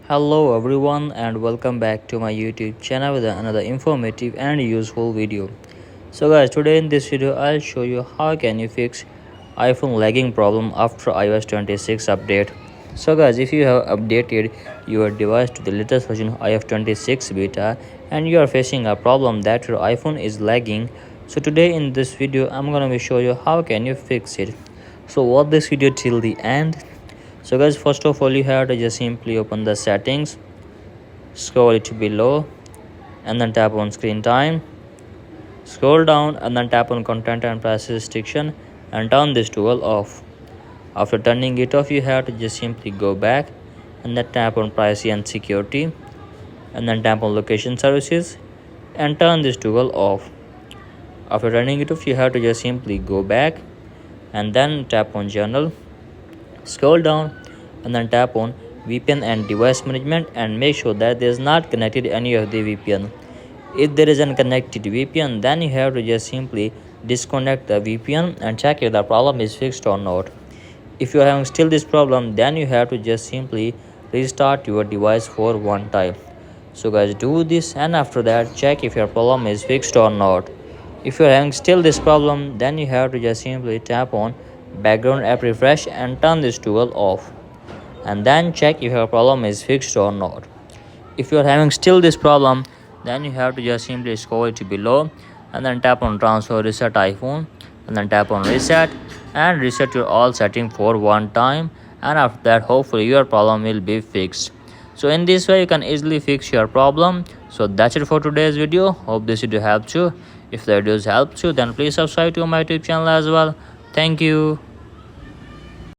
Hello everyone and welcome back to my YouTube channel with another informative and useful video. So guys, today in this video I'll show you how can you fix iPhone lagging problem after iOS 26 update. So guys, if you have updated your device to the latest version of iOS 26 beta and you are facing a problem that your iPhone is lagging, so today in this video I'm gonna be show you how can you fix it. So watch this video till the end. So guys, first of all you have to just simply open the settings, scroll it below and then tap on screen time, scroll down and then tap on content and privacy restriction and turn this toggle off. After turning it off you have to just simply go back and then tap on privacy and security and then tap on location services and turn this toggle off. After turning it off you have to just simply go back and then tap on general, scroll down and then tap on VPN and device management and make sure that there is not connected any of the VPN. If there is unconnected VPN, then you have to just simply disconnect the VPN and check if the problem is fixed or not. If you are having still this problem, then you have to just simply restart your device for one time. So guys, do this and after that check if your problem is fixed or not. If you are having still this problem, then you have to just simply tap on background app refresh and turn this toggle off and then check if your problem is fixed or not. If you are having still this problem, then you have to just simply scroll it below and then tap on transfer reset iPhone and then tap on reset and reset your all setting for one time, and after that hopefully your problem will be fixed. So in this way you can easily fix your problem. So that's it for today's video. Hope this video helps you. If the videos helps you, then please subscribe to my YouTube channel as well. Thank you.